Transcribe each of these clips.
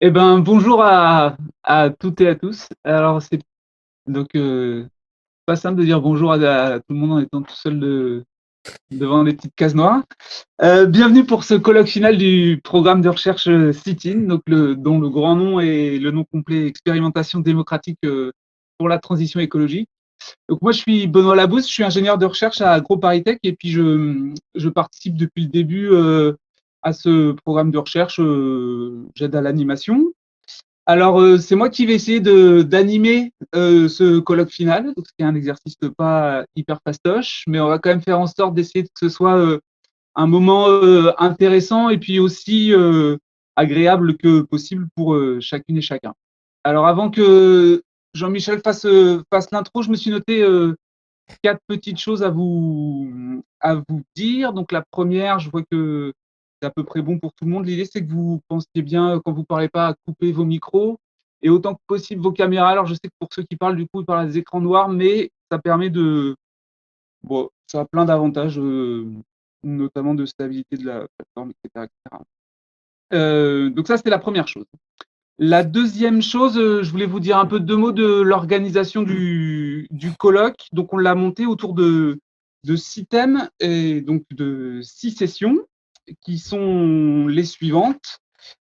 Eh ben, bonjour à toutes et à tous. Alors, c'est donc pas simple de dire bonjour à tout le monde en étant tout seul devant des petites cases noires. Bienvenue pour ce colloque final du programme de recherche CITIN, dont le grand nom est le nom complet Expérimentation démocratique pour la transition écologique. Donc moi, je suis Benoît Labousse, je suis ingénieur de recherche à AgroParisTech et puis je participe depuis le début à ce programme de recherche. J'aide à l'animation. Alors, c'est moi qui vais essayer d'animer ce colloque final, donc c'est un exercice pas hyper fastoche, mais on va quand même faire en sorte d'essayer que ce soit un moment intéressant et puis aussi agréable que possible pour chacune et chacun. Alors, avant que Jean-Michel fasse l'intro, je me suis noté quatre petites choses à vous dire. Donc, la première, je vois que c'est à peu près bon pour tout le monde. L'idée, c'est que vous pensiez bien, quand vous ne parlez pas, à couper vos micros et autant que possible vos caméras. Alors, je sais que pour ceux qui parlent, du coup, ils parlent à des écrans noirs, mais ça permet de. Bon, ça a plein d'avantages, notamment de stabilité de la plateforme, etc. etc. Donc, ça, c'était la première chose. La deuxième chose, je voulais vous dire un peu deux mots de l'organisation du colloque. Donc, on l'a monté autour de 6 thèmes et donc de 6 sessions qui sont les suivantes.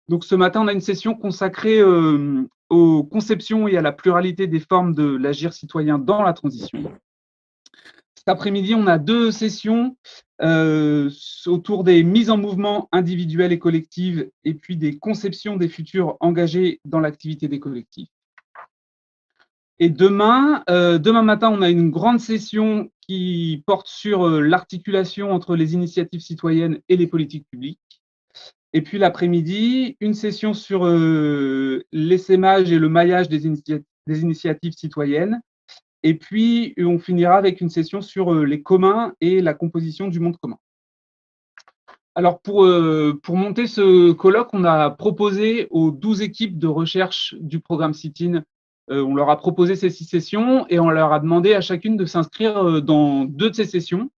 Donc, ce matin, on a une session consacrée aux conceptions et à la pluralité des formes de l'agir citoyen dans la transition. Cet après-midi, on a 2 sessions autour des mises en mouvement individuelles et collectives et puis des conceptions des futurs engagés dans l'activité des collectifs. Et demain matin, on a une grande session qui porte sur l'articulation entre les initiatives citoyennes et les politiques publiques. Et puis l'après-midi, une session sur l'essaimage et le maillage des initiatives citoyennes. Et puis, on finira avec une session sur les communs et la composition du monde commun. Alors, pour monter ce colloque, on a proposé aux 12 équipes de recherche du programme CITIN, on leur a proposé ces 6 sessions et on leur a demandé à chacune de s'inscrire dans 2 de ces sessions.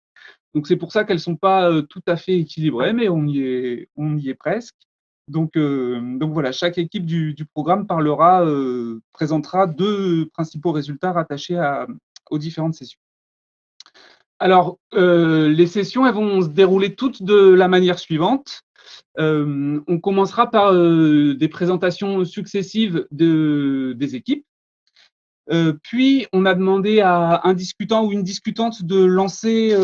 Donc, c'est pour ça qu'elles ne sont pas tout à fait équilibrées, mais on y est presque. Donc voilà, chaque équipe du programme présentera 2 principaux résultats rattachés aux différentes sessions. Alors, les sessions, elles vont se dérouler toutes de la manière suivante. On commencera par des présentations successives des équipes. Puis, on a demandé à un discutant ou une discutante de lancer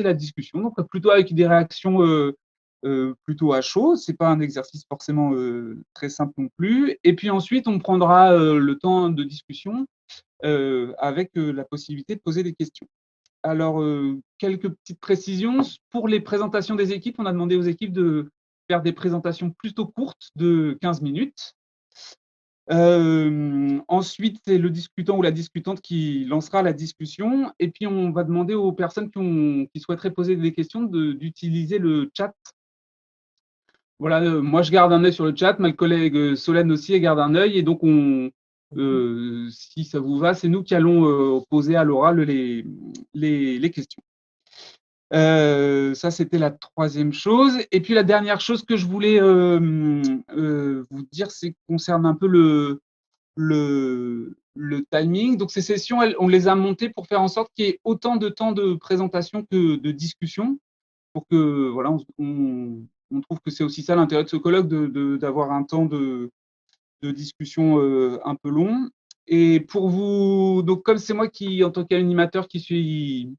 la discussion, donc plutôt avec des réactions plutôt à chaud. Ce n'est pas un exercice forcément très simple non plus. Et puis ensuite, on prendra le temps de discussion avec la possibilité de poser des questions. Alors, quelques petites précisions. Pour les présentations des équipes, on a demandé aux équipes de faire des présentations plutôt courtes de 15 minutes. Ensuite, c'est le discutant ou la discutante qui lancera la discussion. Et puis, on va demander aux personnes qui souhaiteraient poser des questions d'utiliser le chat. Voilà, moi, je garde un œil sur le chat. Ma collègue Solène aussi, elle garde un œil. Et donc, si ça vous va, c'est nous qui allons poser à l'oral les questions. Ça, c'était la troisième chose. Et puis, la dernière chose que je voulais vous dire, c'est concerne un peu le timing. Donc, ces sessions, on les a montées pour faire en sorte qu'il y ait autant de temps de présentation que de discussion, pour que, voilà, on trouve que c'est aussi ça l'intérêt de ce colloque, d'avoir un temps de discussion un peu long. Et pour vous, donc comme c'est moi qui, en tant qu'animateur, qui suis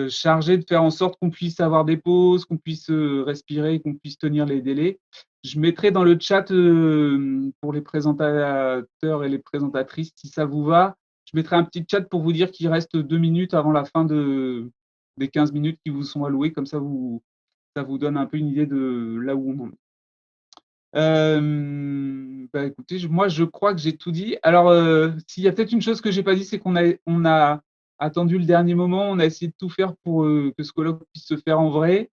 chargé de faire en sorte qu'on puisse avoir des pauses, qu'on puisse respirer, qu'on puisse tenir les délais. Je mettrai dans le chat pour les présentateurs et les présentatrices, si ça vous va, je mettrai un petit chat pour vous dire qu'il reste 2 minutes avant la fin des 15 minutes qui vous sont allouées. Comme ça, ça vous donne un peu une idée de là où on en est. Écoutez, moi, je crois que j'ai tout dit. Alors, s'il y a peut-être une chose que j'ai pas dit, c'est qu'on a attendu le dernier moment. On a essayé de tout faire pour que ce colloque puisse se faire en vrai.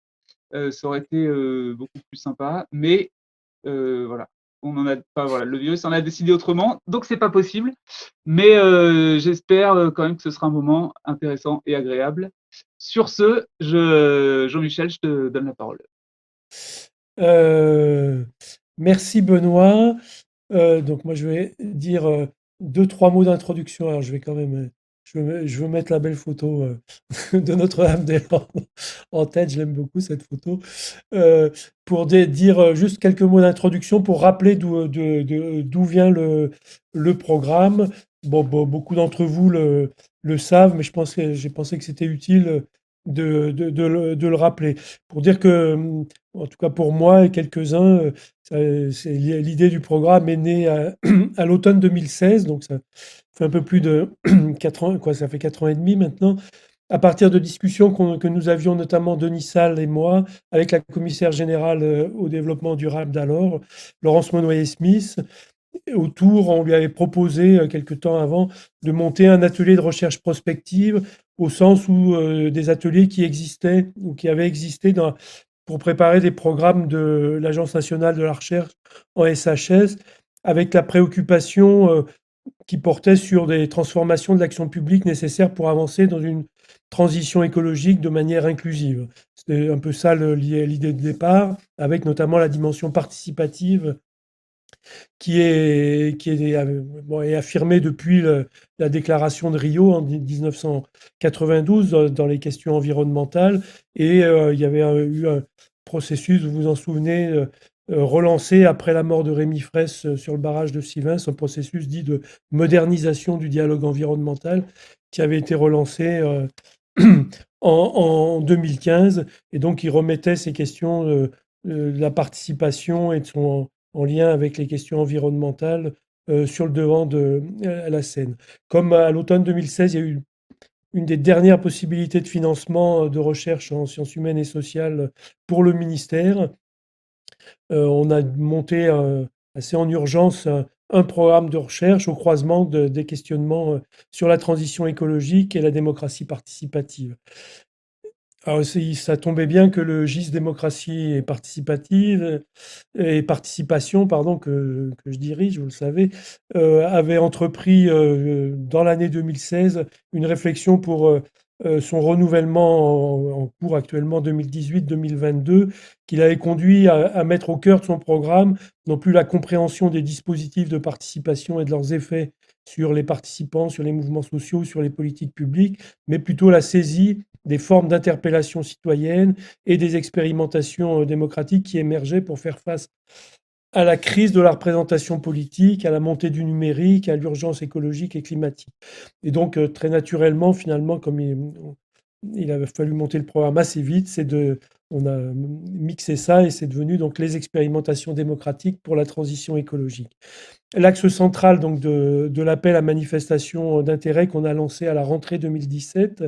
Ça aurait été beaucoup plus sympa. Mais voilà, on en a pas. Voilà, le virus en a décidé autrement, donc c'est pas possible. Mais j'espère quand même que ce sera un moment intéressant et agréable. Sur ce, Jean-Michel, je te donne la parole. Euh, Merci Benoît. Donc moi je vais dire 2-3 mots d'introduction. Alors je vais quand même, je veux mettre la belle photo de Notre-Dame-des-Landes en tête. Je l'aime beaucoup cette photo. Euh, pour dire juste quelques mots d'introduction pour rappeler d'où vient le programme. Bon, beaucoup d'entre vous le savent, mais j'ai pensé que c'était utile de le rappeler. Pour dire que, en tout cas pour moi et quelques-uns, l'idée du programme est née à l'automne 2016, donc ça fait un peu plus de 4 ans, quoi, ça fait 4 ans et demi maintenant, à partir de discussions que nous avions notamment Denis Salle et moi, avec la commissaire générale au développement durable d'alors, Laurence Monnoyer-Smith. Autour, on lui avait proposé, quelque temps avant, de monter un atelier de recherche prospective, au sens où des ateliers qui existaient ou qui avaient existé pour préparer des programmes de l'Agence nationale de la recherche en SHS, avec la préoccupation qui portait sur des transformations de l'action publique nécessaires pour avancer dans une transition écologique de manière inclusive. C'était un peu ça l'idée de départ, avec notamment la dimension participative est affirmée depuis la déclaration de Rio en 1992 dans les questions environnementales. Et il y avait eu un processus, vous vous en souvenez, relancé après la mort de Rémi Fraisse sur le barrage de Sivens, un processus dit de modernisation du dialogue environnemental qui avait été relancé en 2015. Et donc, il remettait ces questions de la participation et de en lien avec les questions environnementales sur le devant de la scène. Comme à l'automne 2016, il y a eu une des dernières possibilités de financement de recherche en sciences humaines et sociales pour le ministère. On a monté assez en urgence un programme de recherche au croisement des questionnements sur la transition écologique et la démocratie participative. Alors, ça tombait bien que le GIS démocratie et participative et participation, pardon, que je dirige, vous le savez, avait entrepris dans l'année 2016 une réflexion pour son renouvellement en cours actuellement 2018-2022, qui l'avait conduit à mettre au cœur de son programme non plus la compréhension des dispositifs de participation et de leurs effets sur les participants, sur les mouvements sociaux, sur les politiques publiques, mais plutôt la saisie des formes d'interpellation citoyenne et des expérimentations démocratiques qui émergeaient pour faire face à la crise de la représentation politique, à la montée du numérique, à l'urgence écologique et climatique. Et donc, très naturellement, finalement, comme il avait fallu monter le programme assez vite, on a mixé ça et c'est devenu donc les expérimentations démocratiques pour la transition écologique. L'axe central donc de l'appel à manifestation d'intérêt qu'on a lancé à la rentrée 2017,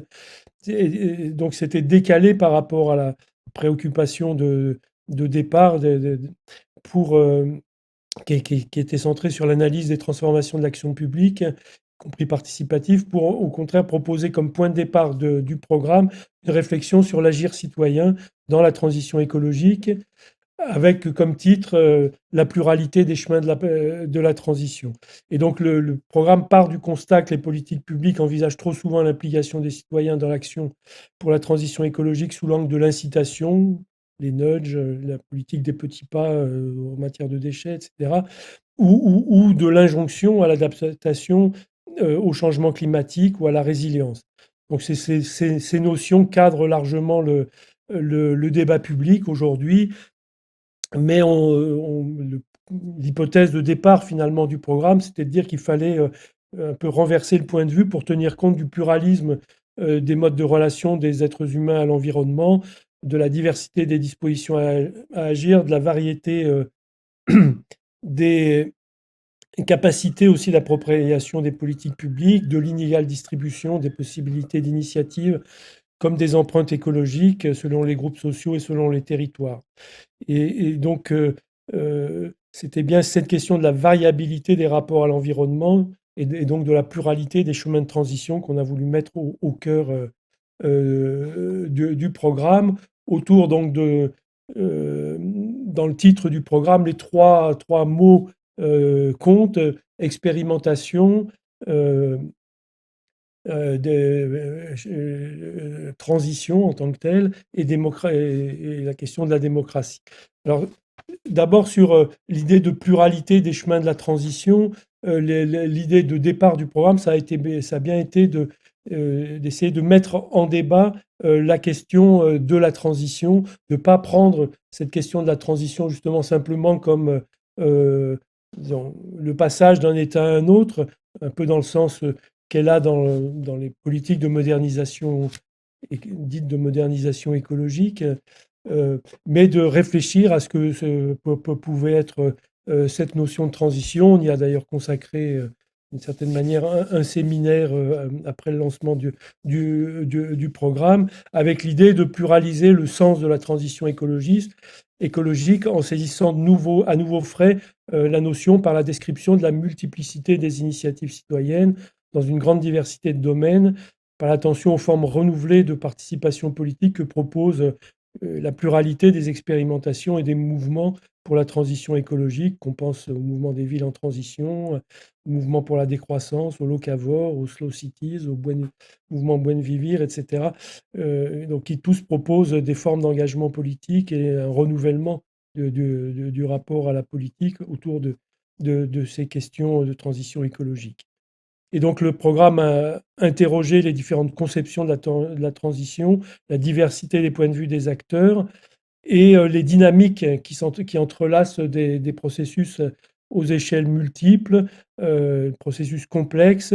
donc c'était décalé par rapport à la préoccupation de départ pour, qui était centrée sur l'analyse des transformations de l'action publique, y compris participative, pour au contraire proposer comme point de départ du programme une réflexion sur l'agir citoyen dans la transition écologique, avec comme titre la pluralité des chemins de la transition. Et donc le programme part du constat que les politiques publiques envisagent trop souvent l'implication des citoyens dans l'action pour la transition écologique sous l'angle de l'incitation, les nudges, la politique des petits pas en matière de déchets, etc., ou de l'injonction à l'adaptation au changement climatique ou à la résilience. Donc ces notions cadrent largement le débat public aujourd'hui, mais l'hypothèse de départ finalement du programme, c'était de dire qu'il fallait un peu renverser le point de vue pour tenir compte du pluralisme des modes de relation des êtres humains à l'environnement, de la diversité des dispositions à agir, de la variété des capacités aussi d'appropriation des politiques publiques, de l'inégale distribution des possibilités d'initiative comme des empreintes écologiques selon les groupes sociaux et selon les territoires. Et donc, c'était bien cette question de la variabilité des rapports à l'environnement et donc de la pluralité des chemins de transition qu'on a voulu mettre au cœur du programme, autour donc dans le titre du programme, les trois mots comptent: expérimentation, euh, transition en tant que telle et la question de la démocratie. Alors, D'abord sur l'idée de pluralité des chemins de la transition, l'idée de départ du programme, ça a bien été d'essayer de mettre en débat la question de la transition, de ne pas prendre cette question de la transition justement simplement comme disons, le passage d'un état à un autre, un peu dans le sens qu'elle a dans les politiques de modernisation, dites de modernisation écologique, mais de réfléchir à ce que pouvait être cette notion de transition. On y a d'ailleurs consacré, d'une certaine manière, un séminaire après le lancement du programme, avec l'idée de pluraliser le sens de la transition écologique en saisissant à nouveau frais la notion par la description de la multiplicité des initiatives citoyennes dans une grande diversité de domaines, par l'attention aux formes renouvelées de participation politique que propose la pluralité des expérimentations et des mouvements pour la transition écologique, qu'on pense au mouvement des villes en transition, au mouvement pour la décroissance, au locavore, aux slow cities, au mouvement Buen Vivir, etc. Donc, qui tous proposent des formes d'engagement politique et un renouvellement du rapport à la politique autour de ces questions de transition écologique. Et donc le programme a interrogé les différentes conceptions de la transition, la diversité des points de vue des acteurs et les dynamiques qui entrelacent des processus aux échelles multiples, processus complexes.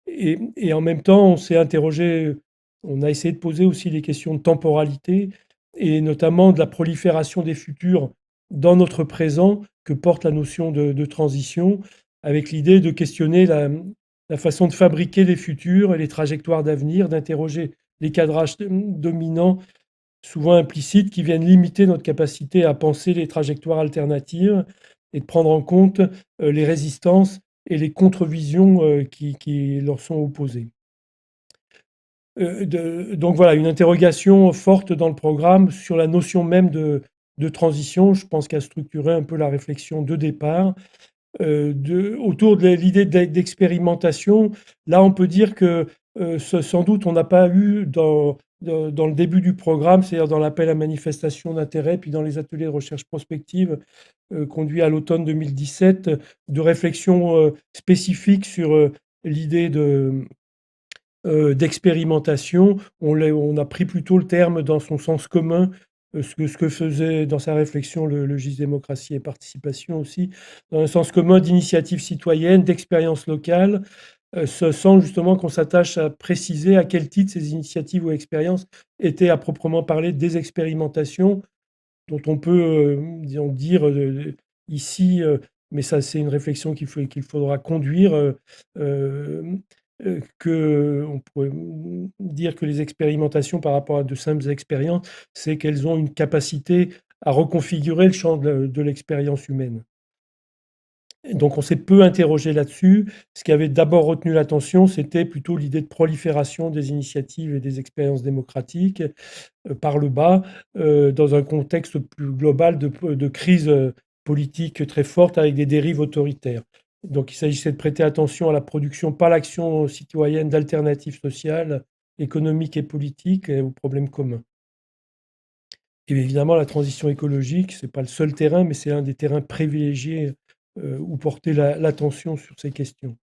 Et en même temps, on s'est interrogé, on a essayé de poser aussi les questions de temporalité et notamment de la prolifération des futurs dans notre présent que porte la notion de transition, avec l'idée de questionner la façon de fabriquer les futurs et les trajectoires d'avenir, d'interroger les cadrages dominants, souvent implicites, qui viennent limiter notre capacité à penser les trajectoires alternatives et de prendre en compte les résistances et les contre-visions qui leur sont opposées. Donc voilà, une interrogation forte dans le programme sur la notion même de transition. Je pense qu'elle a structuré un peu la réflexion de départ autour de l'idée d'expérimentation. Là, on peut dire que sans doute on n'a pas eu dans le début du programme, c'est-à-dire dans l'appel à manifestation d'intérêt, puis dans les ateliers de recherche prospective conduits à l'automne 2017, de réflexion spécifique sur l'idée d'expérimentation. On a pris plutôt le terme dans son sens commun, ce que faisait dans sa réflexion le GIS Démocratie et Participation aussi, dans un sens commun d'initiative citoyenne, d'expérience locale, sans justement qu'on s'attache à préciser à quel titre ces initiatives ou expériences étaient à proprement parler des expérimentations dont on peut, disons, dire ici, mais ça c'est une réflexion qu'il faudra conduire, qu'on pourrait dire que les expérimentations par rapport à de simples expériences, c'est qu'elles ont une capacité à reconfigurer le champ de l'expérience humaine. Donc on s'est peu interrogé là-dessus. Ce qui avait d'abord retenu l'attention, c'était plutôt l'idée de prolifération des initiatives et des expériences démocratiques par le bas, dans un contexte plus global de crise politique très forte avec des dérives autoritaires. Donc il s'agissait de prêter attention à la production par l'action citoyenne d'alternatives sociales, économiques et politiques et aux problèmes communs. Et évidemment, la transition écologique, ce n'est pas le seul terrain, mais c'est un des terrains privilégiés où porter l'attention sur ces questions.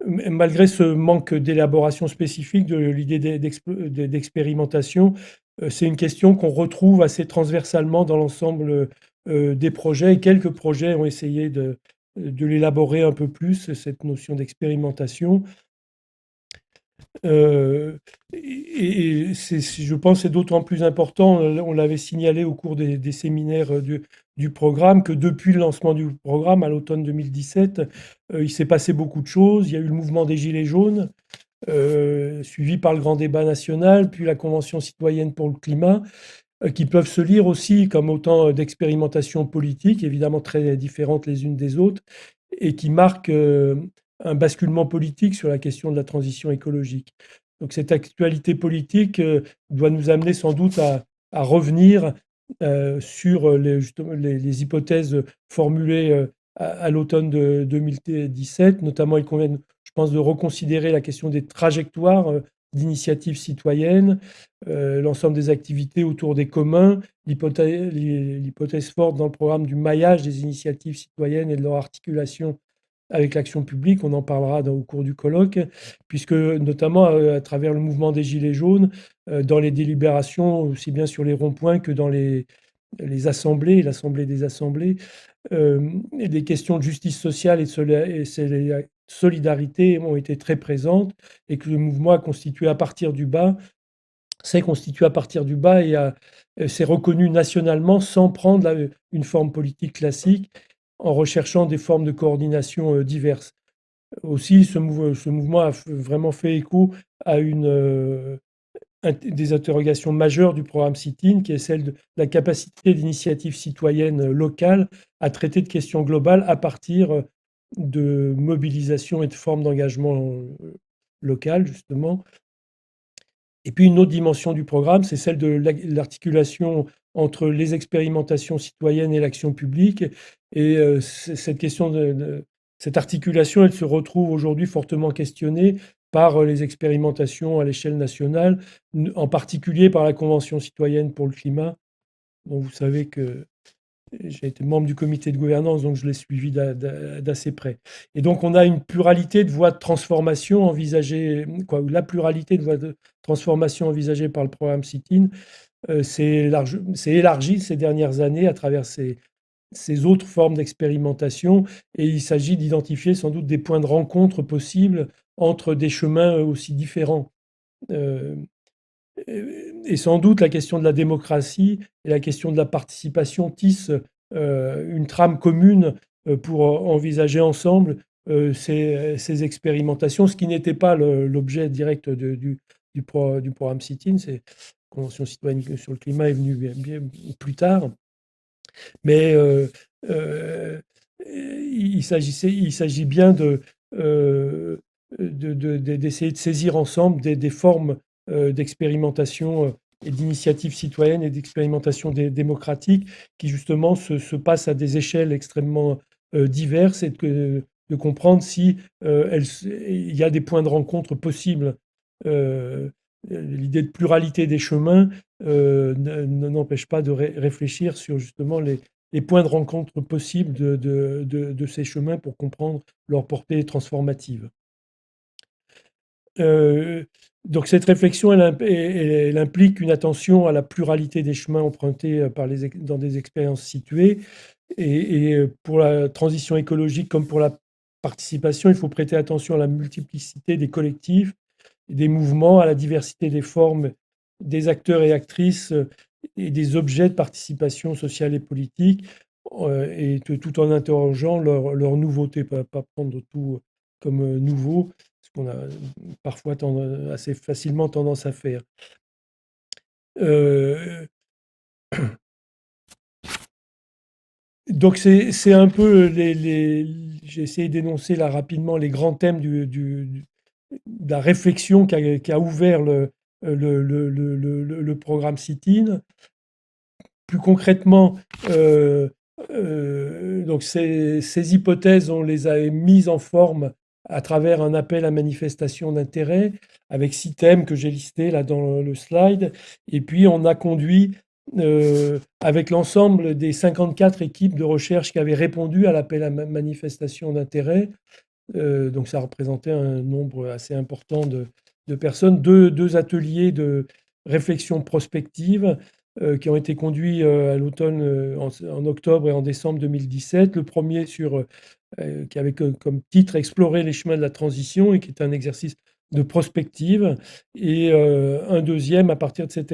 Malgré ce manque d'élaboration spécifique de l'idée d'expérimentation, c'est une question qu'on retrouve assez transversalement dans l'ensemble des projets. Et quelques projets ont essayé de l'élaborer un peu plus, cette notion d'expérimentation. Je pense, c'est d'autant plus important, on l'avait signalé au cours des séminaires du programme, que depuis le lancement du programme à l'automne 2017, il s'est passé beaucoup de choses. Il y a eu le mouvement des Gilets jaunes, suivi par le grand débat national, puis la Convention citoyenne pour le climat, qui peuvent se lire aussi comme autant d'expérimentations politiques, évidemment très différentes les unes des autres, et qui marquent un basculement politique sur la question de la transition écologique. Donc cette actualité politique doit nous amener sans doute à revenir sur justement les hypothèses formulées à l'automne de 2017. Notamment, il convient, je pense, de reconsidérer la question des trajectoires d'initiatives citoyennes, l'ensemble des activités autour des communs, l'hypothèse forte dans le programme du maillage des initiatives citoyennes et de leur articulation avec l'action publique. On en parlera au cours du colloque, puisque notamment à travers le mouvement des Gilets jaunes, dans les délibérations, aussi bien sur les ronds-points que dans les assemblées, l'Assemblée des assemblées, les questions de justice sociale et de solidarité ont été très présentes et que le mouvement a constitué à partir du bas, s'est constitué à partir du bas et s'est reconnu nationalement sans prendre une forme politique classique, en recherchant des formes de coordination diverses. Aussi, ce mouvement a vraiment fait écho à des interrogations majeures du programme Sit-in, qui est celle de la capacité d'initiative citoyenne locale à traiter de questions globales à partir de mobilisation et de formes d'engagement local, justement. Et puis une autre dimension du programme, c'est celle de l'articulation entre les expérimentations citoyennes et l'action publique. Et cette question cette articulation, elle se retrouve aujourd'hui fortement questionnée par les expérimentations à l'échelle nationale, en particulier par la Convention citoyenne pour le climat, dont vous savez que j'ai été membre du comité de gouvernance, donc je l'ai suivi d'assez près. Et donc, on a une pluralité de voies de transformation envisagées, quoi, la pluralité de voies de transformation envisagées par le programme Sit-in s'est élargie ces dernières années à travers ces autres formes d'expérimentation. Et il s'agit d'identifier sans doute des points de rencontre possibles entre des chemins aussi différents. Euh, et sans doute la question de la démocratie et la question de la participation tissent une trame commune pour envisager ensemble ces expérimentations, ce qui n'était pas l'objet direct du programme Sit-in. C'est la Convention citoyenne sur le climat est venue bien plus tard. Mais il s'agit bien d'essayer de saisir ensemble des formes d'expérimentation et d'initiatives citoyennes et d'expérimentation démocratique qui justement se passent à des échelles extrêmement diverses et de comprendre si il y a des points de rencontre possibles. L'idée de pluralité des chemins n'empêche pas de réfléchir sur justement les points de rencontre possibles de ces chemins pour comprendre leur portée transformative. Donc cette réflexion, elle implique une attention à la pluralité des chemins empruntés dans des expériences situées. Et pour la transition écologique comme pour la participation, il faut prêter attention à la multiplicité des collectifs, des mouvements, à la diversité des formes, des acteurs et actrices et des objets de participation sociale et politique, et tout en interrogeant leur nouveauté, pas prendre tout comme nouveau, ce qu'on a parfois assez facilement tendance à faire. Donc c'est un peu j'ai essayé d'énoncer là rapidement les grands thèmes de la réflexion qui a ouvert le programme Sit-in. Plus concrètement, donc ces hypothèses, on les a mises en forme à travers un appel à manifestation d'intérêt avec 6 thèmes que j'ai listés là dans le slide. Et puis on a conduit avec l'ensemble des 54 équipes de recherche qui avaient répondu à l'appel à manifestation d'intérêt. Donc ça représentait un nombre assez important de personnes. Deux ateliers de réflexion prospective qui ont été conduits à l'automne, en octobre et en décembre 2017. Le premier qui avait comme titre Explorer les chemins de la transition et qui est un exercice de prospective, et un deuxième à partir de cette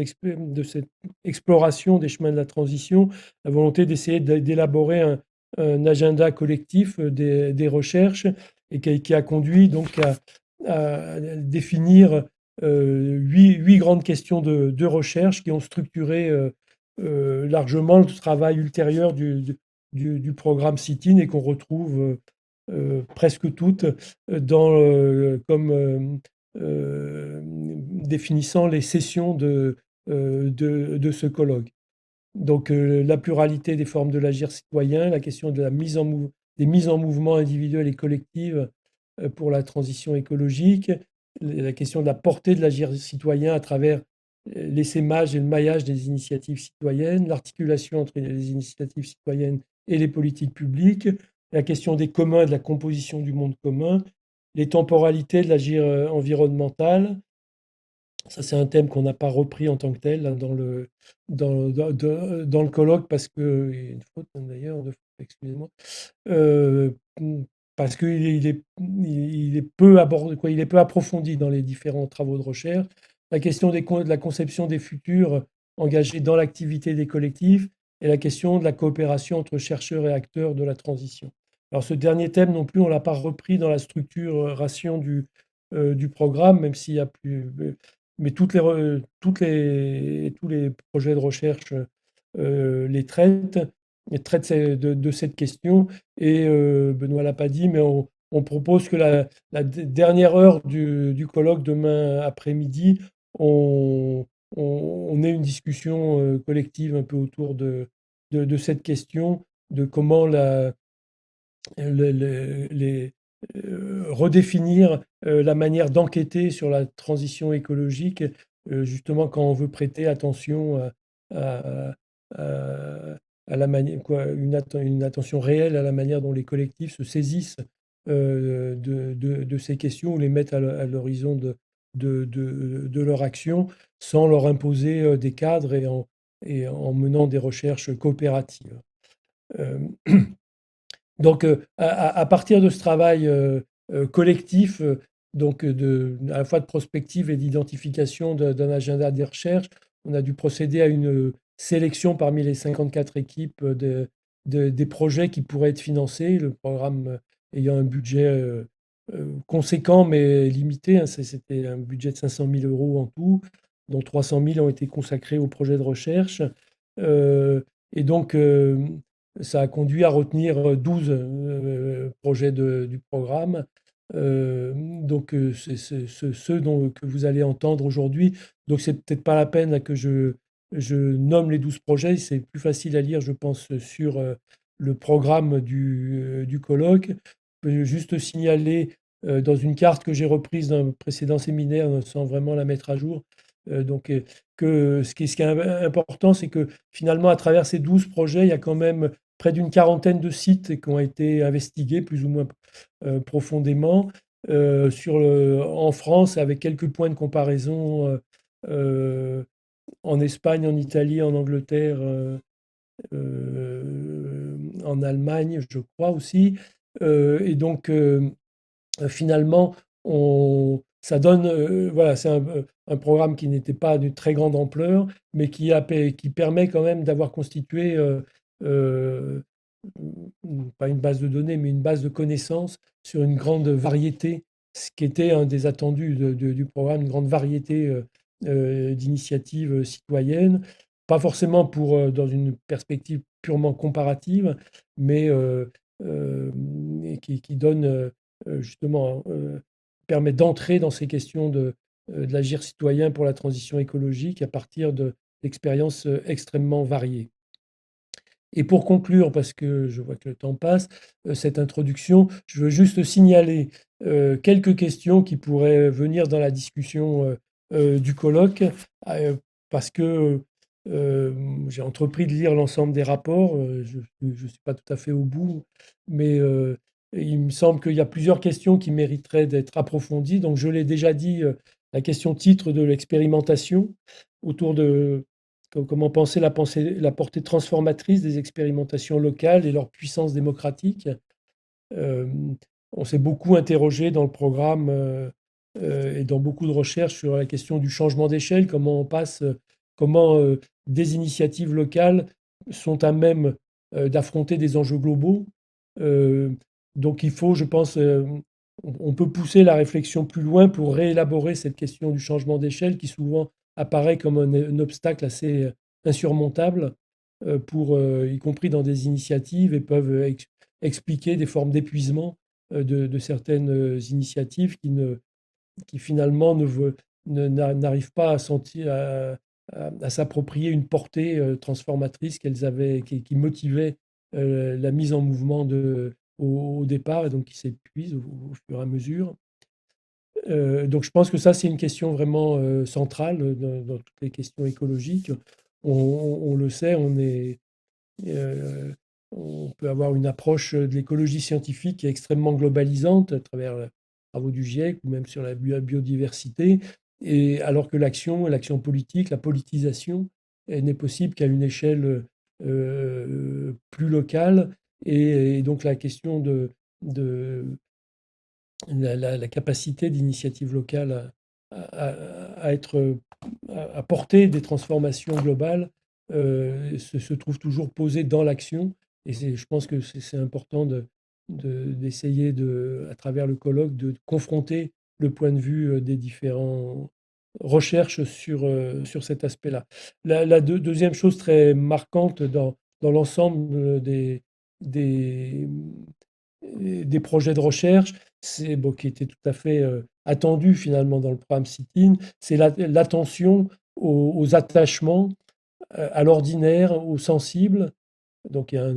exploration des chemins de la transition, la volonté d'essayer d'élaborer un agenda collectif des recherches et qui a conduit donc à définir 8 grandes questions de recherche qui ont structuré largement le travail ultérieur du programme Sit-in et qu'on retrouve presque toutes comme définissant les sessions de ce colloque. Donc la pluralité des formes de l'agir citoyen, la question de des mises en mouvement individuelles et collectives pour la transition écologique, la question de la portée de l'agir citoyen à travers l'essaimage et le maillage des initiatives citoyennes, l'articulation entre les initiatives citoyennes et les politiques publiques, la question des communs et de la composition du monde commun, les temporalités de l'agir environnemental. Ça, c'est un thème qu'on n'a pas repris en tant que tel là, dans le colloque parce que, il y a une faute d'ailleurs, excusez-moi, euh, parce qu'il est peu abordé, quoi, il est peu approfondi dans les différents travaux de recherche. La question de la conception des futurs engagés dans l'activité des collectifs et la question de la coopération entre chercheurs et acteurs de la transition. Alors ce dernier thème non plus, on ne l'a pas repris dans la structuration du programme, même s'il y a plus, mais tous les projets de recherche les traitent et traite de cette question. Et Benoît l'a pas dit, mais on propose que la dernière heure du colloque demain après-midi, on, on ait une discussion collective un peu autour de cette question, de comment redéfinir la manière d'enquêter sur la transition écologique, justement quand on veut prêter attention à, à- à la manière, quoi, une attention réelle à la manière dont les collectifs se saisissent de ces questions ou les mettent à l'horizon de leur action sans leur imposer des cadres et en menant des recherches coopératives. Euh, donc, à partir de ce travail collectif, donc à la fois de prospective et d'identification d'un agenda des recherches, on a dû procéder à une sélection parmi les 54 équipes des projets qui pourraient être financés, le programme ayant un budget conséquent mais limité, hein, c'était un budget de 500 000 euros en tout, dont 300 000 ont été consacrés aux projets de recherche. Euh, et donc, ça a conduit à retenir 12 projets du programme. Donc, c'est ceux que vous allez entendre aujourd'hui. Donc, c'est peut-être pas la peine que je nomme les 12 projets. C'est plus facile à lire, je pense, sur le programme du colloque. Je peux juste signaler dans une carte que j'ai reprise d'un précédent séminaire sans vraiment la mettre à jour. Donc, que ce qui est important, c'est que finalement, à travers ces 12 projets, il y a quand même près d'une quarantaine de sites qui ont été investigués plus ou moins profondément en France, avec quelques points de comparaison euh, en Espagne, en Italie, en Angleterre, en Allemagne, je crois aussi. Et donc, finalement, ça donne, voilà, c'est un programme qui n'était pas de très grande ampleur, mais qui permet quand même d'avoir constitué, euh, pas une base de données, mais une base de connaissances sur une grande variété, ce qui était un des attendus du programme, une grande variété d'initiatives citoyennes, pas forcément dans une perspective purement comparative, mais et qui donne justement permet d'entrer dans ces questions de l'agir citoyen pour la transition écologique à partir d'expériences extrêmement variées. Et pour conclure, parce que je vois que le temps passe, cette introduction, je veux juste signaler quelques questions qui pourraient venir dans la discussion du colloque, euh, parce que j'ai entrepris de lire l'ensemble des rapports, je ne suis pas tout à fait au bout, mais il me semble qu'il y a plusieurs questions qui mériteraient d'être approfondies. Donc je l'ai déjà dit, la question titre de l'expérimentation autour de comment penser la portée transformatrice des expérimentations locales et leur puissance démocratique. Euh, on s'est beaucoup interrogé dans le programme et dans beaucoup de recherches sur la question du changement d'échelle, comment des initiatives locales sont à même d'affronter des enjeux globaux. Euh, donc il faut, je pense, on peut pousser la réflexion plus loin pour réélaborer cette question du changement d'échelle qui souvent apparaît comme un obstacle assez insurmontable y compris dans des initiatives, et peuvent expliquer des formes d'épuisement de certaines initiatives qui finalement n'arrivent pas à sentir, à s'approprier une portée transformatrice qui motivait la mise en mouvement au départ et donc qui s'épuise au fur et à mesure. Donc je pense que ça, c'est une question vraiment centrale dans toutes les questions écologiques. On le sait, euh, on peut avoir une approche de l'écologie scientifique qui est extrêmement globalisante à travers les travaux du GIEC ou même sur la biodiversité, et alors que l'action politique, la politisation, elle n'est possible qu'à une échelle plus locale. Et donc la question de la capacité d'initiative locale à être, à porter des transformations globales se trouve toujours posée dans l'action. Et je pense que c'est important d'essayer à travers le colloque, de confronter le point de vue des différents recherches sur cet aspect-là. La deuxième chose très marquante dans l'ensemble des, des projets de recherche, c'est bon, qui était tout à fait attendu finalement dans le programme CITIN, c'est l'attention aux attachements, à l'ordinaire, aux sensibles. Donc il y a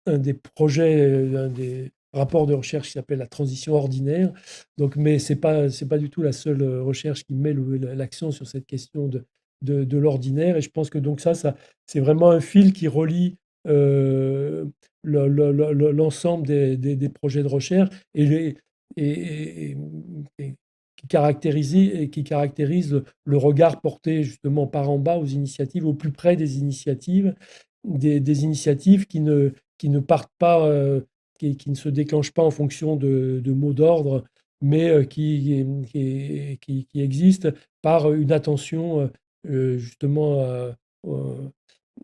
un des projets, un des rapports de recherche qui s'appelle la transition ordinaire. Donc, mais c'est pas du tout la seule recherche qui met l'accent sur cette question de l'ordinaire. Et je pense que donc ça c'est vraiment un fil qui relie euh, l'ensemble des projets de recherche et, et- et qui caractérise le regard porté justement par en bas aux initiatives, au plus près des initiatives, des initiatives qui ne partent pas, qui ne se déclenchent pas en fonction de mots d'ordre, mais qui existent par une attention justement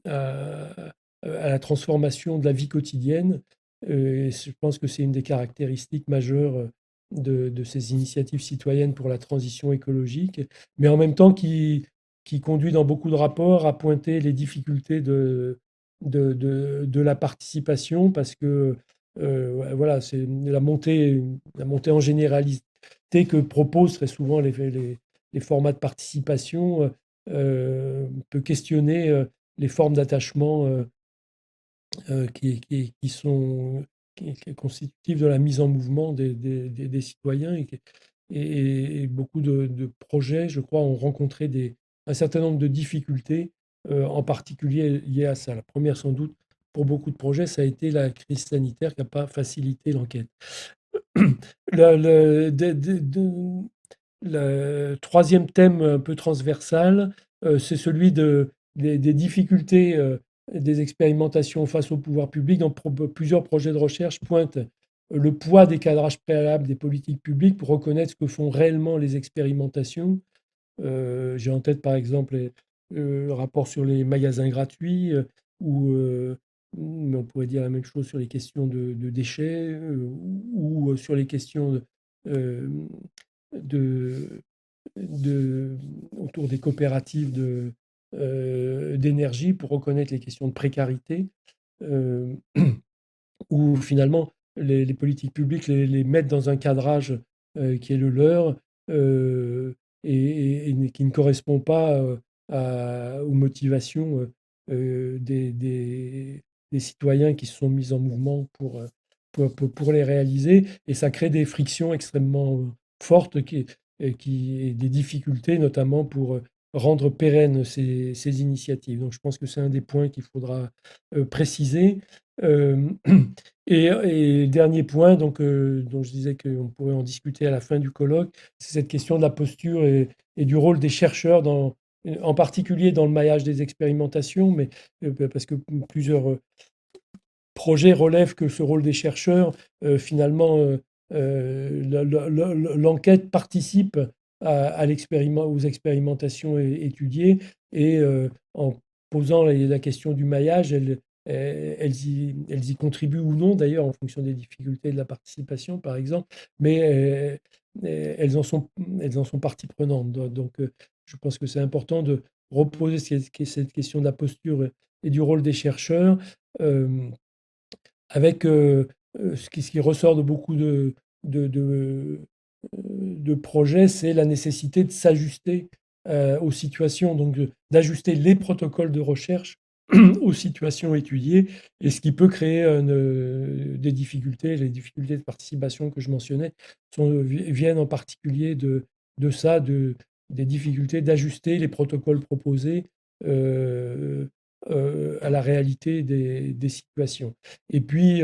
à, à la transformation de la vie quotidienne. Et je pense que c'est une des caractéristiques majeures de ces initiatives citoyennes pour la transition écologique, mais en même temps qui conduit dans beaucoup de rapports à pointer les difficultés de la participation, parce que voilà, c'est la montée en généralité que proposent très souvent les formats de participation peut questionner les formes d'attachement qui sont constitutives de la mise en mouvement des citoyens. Et beaucoup de projets, je crois, ont rencontré un certain nombre de difficultés, en particulier liées à ça. La première, sans doute, pour beaucoup de projets, ça a été la crise sanitaire qui n'a pas facilité l'enquête. Le, le troisième thème un peu transversal, c'est celui des difficultés des expérimentations face au pouvoir public. Dans plusieurs projets de recherche pointent le poids des cadrages préalables des politiques publiques pour reconnaître ce que font réellement les expérimentations. J'ai en tête par exemple le rapport sur les magasins gratuits, ou mais on pourrait dire la même chose sur les questions de déchets, ou sur les questions euh, de, autour des coopératives d'énergie pour reconnaître les questions de précarité, euh, où finalement les politiques publiques les mettent dans un cadrage qui est le leur, et qui ne correspond pas aux motivations des citoyens qui se sont mis en mouvement pour les réaliser. Et ça crée des frictions extrêmement fortes et des difficultés, notamment pour rendre pérennes ces initiatives. Donc je pense que c'est un des points qu'il faudra préciser. Euh, et dernier point, donc, dont je disais qu'on pourrait en discuter à la fin du colloque, c'est cette question de la posture et du rôle des chercheurs, en particulier dans le maillage des expérimentations, mais parce que plusieurs projets relèvent que ce rôle des chercheurs, finalement, l'enquête participe aux expérimentations étudiées, et en posant la question du maillage, elles y contribuent ou non, d'ailleurs, en fonction des difficultés de la participation, par exemple, mais elles en sont partie prenante. Donc, je pense que c'est important de reposer cette question de la posture et du rôle des chercheurs, euh, avec ce qui ressort de beaucoup de, de, de projets, c'est la nécessité de s'ajuster aux situations, donc d'ajuster les protocoles de recherche aux situations étudiées et ce qui peut créer des difficultés. Les difficultés de participation que je mentionnais viennent en particulier de ça, des difficultés d'ajuster les protocoles proposés euh, à la réalité des situations. Et puis,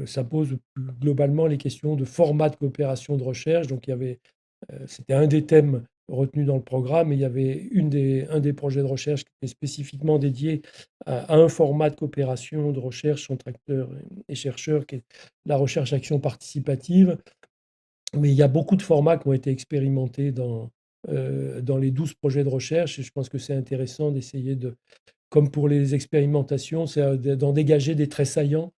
ça pose plus globalement les questions de format de coopération de recherche. Donc, c'était un des thèmes retenus dans le programme, et il y avait un des projets de recherche qui était spécifiquement dédié à un format de coopération de recherche entre acteurs et chercheurs, qui est la recherche-action participative. Mais il y a beaucoup de formats qui ont été expérimentés dans les 12 projets de recherche, et je pense que c'est intéressant d'essayer de, comme pour les expérimentations, c'est d'en dégager des traits saillants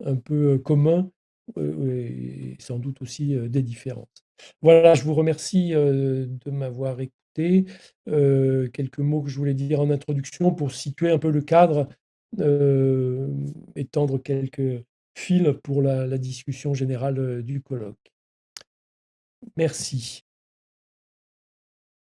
un peu communs, et sans doute aussi des différences. Voilà, je vous remercie de m'avoir écouté. Quelques mots que je voulais dire en introduction pour situer un peu le cadre, euh, et tendre quelques fils pour la discussion générale du colloque. Merci.